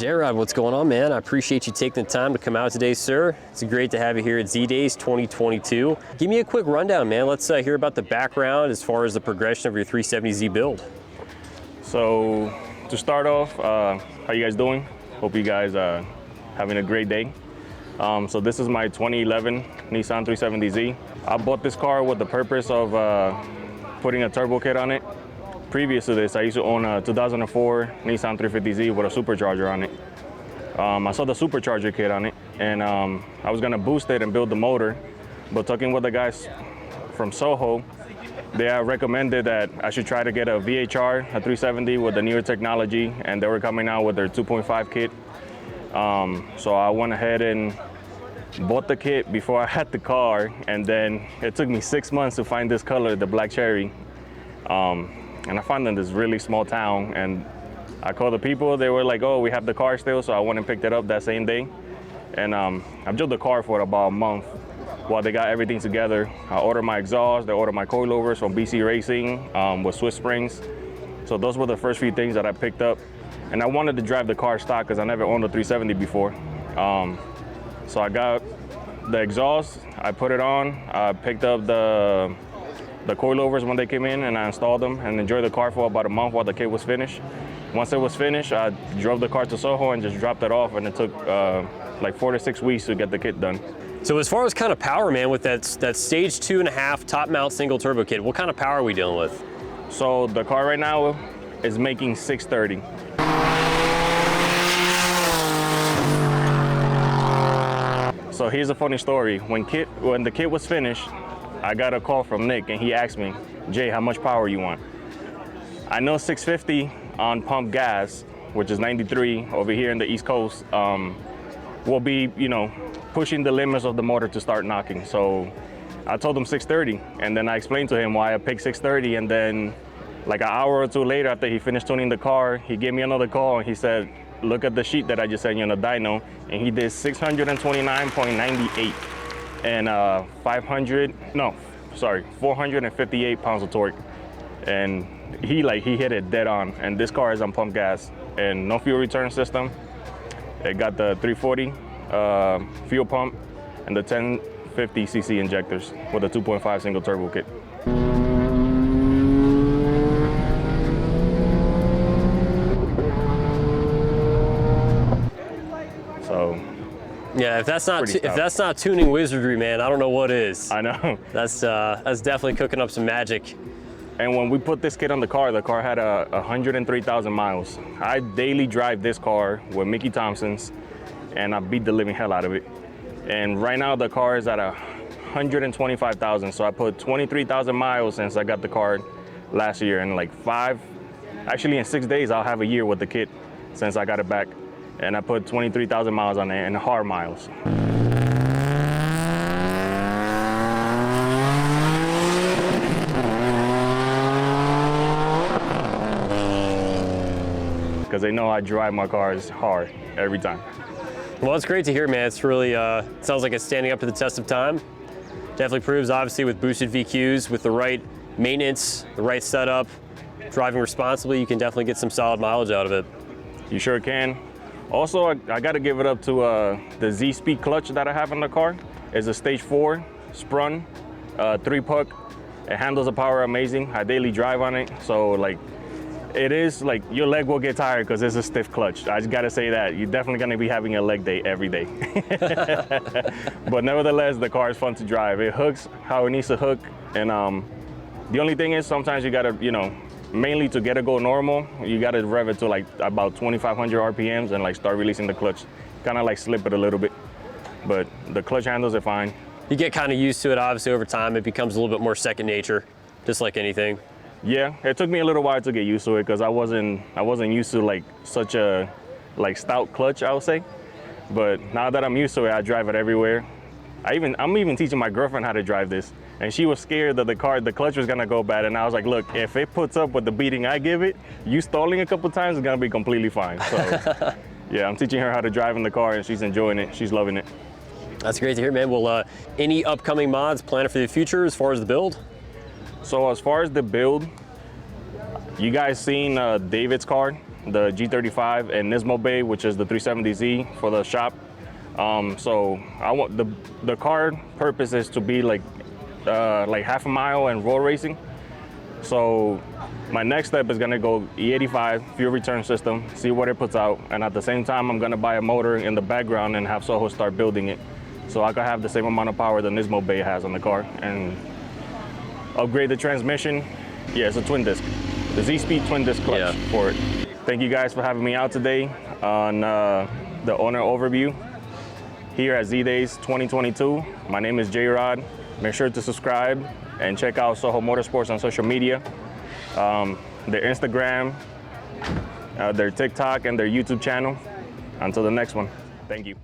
Jayrod, what's going on, man? I appreciate you taking the time to come out today, sir. It's great to have you here at Z-Days 2022. Give me a quick rundown, man. Let's hear about the background as far as the progression of your 370Z build. So to start off, how you guys doing? Hope you guys are having a great day. So this is my 2011 Nissan 370Z. I bought this car with the purpose of putting a turbo kit on it. Previous to this, I used to own a 2004 Nissan 350Z with a supercharger on it. I saw the supercharger kit on it, and I was gonna boost it and build the motor, but talking with the guys from SOHO, they recommended that I should try to get a VHR, a 370 with the newer technology, and they were coming out with their 2.5 kit. So I went ahead and bought the kit before I had the car, and then it took me 6 months to find this color, the black cherry. And I found it in this really small town, and I called the people. They were like, oh, we have the car still, so I went and picked it up that same day. And I drove the car for about a month while they got everything together. I ordered my exhaust, they ordered my coilovers from BC Racing with Swiss springs. So those were the first few things that I picked up. And I wanted to drive the car stock because I never owned a 370 before. So I got the exhaust, I put it on, I picked up the coilovers when they came in, and I installed them and enjoyed the car for about a month while the kit was finished. Once it was finished, I drove the car to SOHO and just dropped it off, and it took like 4 to 6 weeks to get the kit done. So as far as kind of power, man, with that stage 2.5 top mount single turbo kit, what kind of power are we dealing with? So the car right now is making 630. So here's a funny story. When the kit was finished, I got a call from Nick, and he asked me, Jay, how much power you want? I know 650 on pump gas, which is 93 over here in the East Coast, will be, pushing the limits of the motor to start knocking. So I told him 630, and then I explained to him why I picked 630, and then like an hour or two later, after he finished tuning the car, he gave me another call, and he said, look at the sheet that I just sent you on the dyno, and he did 629.98. and 458 pounds of torque, and he hit it dead on. And this car is on pump gas and no fuel return system. It got the 340 fuel pump and the 1050cc injectors with a 2.5 single turbo kit. So yeah, if that's not tuning wizardry, man, I don't know what is. I know. That's definitely cooking up some magic. And when we put this kit on the car had 103,000 miles. I daily drive this car with Mickey Thompson's, and I beat the living hell out of it. And right now the car is at 125,000. So I put 23,000 miles since I got the car last year, and in 6 days I'll have a year with the kit since I got it back. And I put 23,000 miles on it, and hard miles. Because they know I drive my cars hard every time. Well, it's great to hear, man. It's really, sounds like it's standing up to the test of time. Definitely proves, obviously, with boosted VQs, with the right maintenance, the right setup, driving responsibly, you can definitely get some solid mileage out of it. You sure can. Also, I got to give it up to the Z-Speed clutch that I have in the car. It's a stage 4 sprung, 3-puck. It handles the power amazing. I daily drive on it, so it is your leg will get tired because it's a stiff clutch. I just got to say that. You're definitely going to be having a leg day every day. But nevertheless, the car is fun to drive. It hooks how it needs to hook, and the only thing is sometimes you got to, mainly to get it go normal, you got to rev it to about 2,500 RPMs and start releasing the clutch. Kind of slip it a little bit, but the clutch handles it fine. You get kind of used to it, obviously over time. It becomes a little bit more second nature, just like anything. Yeah, it took me a little while to get used to it because I wasn't used to such a stout clutch, I would say. But now that I'm used to it, I drive it everywhere. I'm even teaching my girlfriend how to drive this, and she was scared that the clutch was gonna go bad, and I was like, look, if it puts up with the beating I give it, you stalling a couple times is gonna be completely fine. So yeah, I'm teaching her how to drive in the car, and she's enjoying it. She's loving it. That's great to hear, man. Well, any upcoming mods planned for the future as far as the build? So as far as the build, you guys seen David's car? the G35 and Nismo Bay, which is the 370Z for the shop. So I want the car purpose is to be like half a mile and road racing. So my next step is gonna go E85 fuel return system, see what it puts out, and at the same time I'm gonna buy a motor in the background and have SOHO start building it, so I can have the same amount of power the Nismo Bay has on the car, and upgrade the transmission. Yeah, it's a twin disc, the Z-Speed twin disc clutch for it. Thank you guys for having me out today on the owner overview here at Z-Days 2022. My name is Jayrod. Make sure to subscribe and check out SOHO Motorsports on social media, their Instagram, their TikTok, and their YouTube channel. Until the next one, thank you.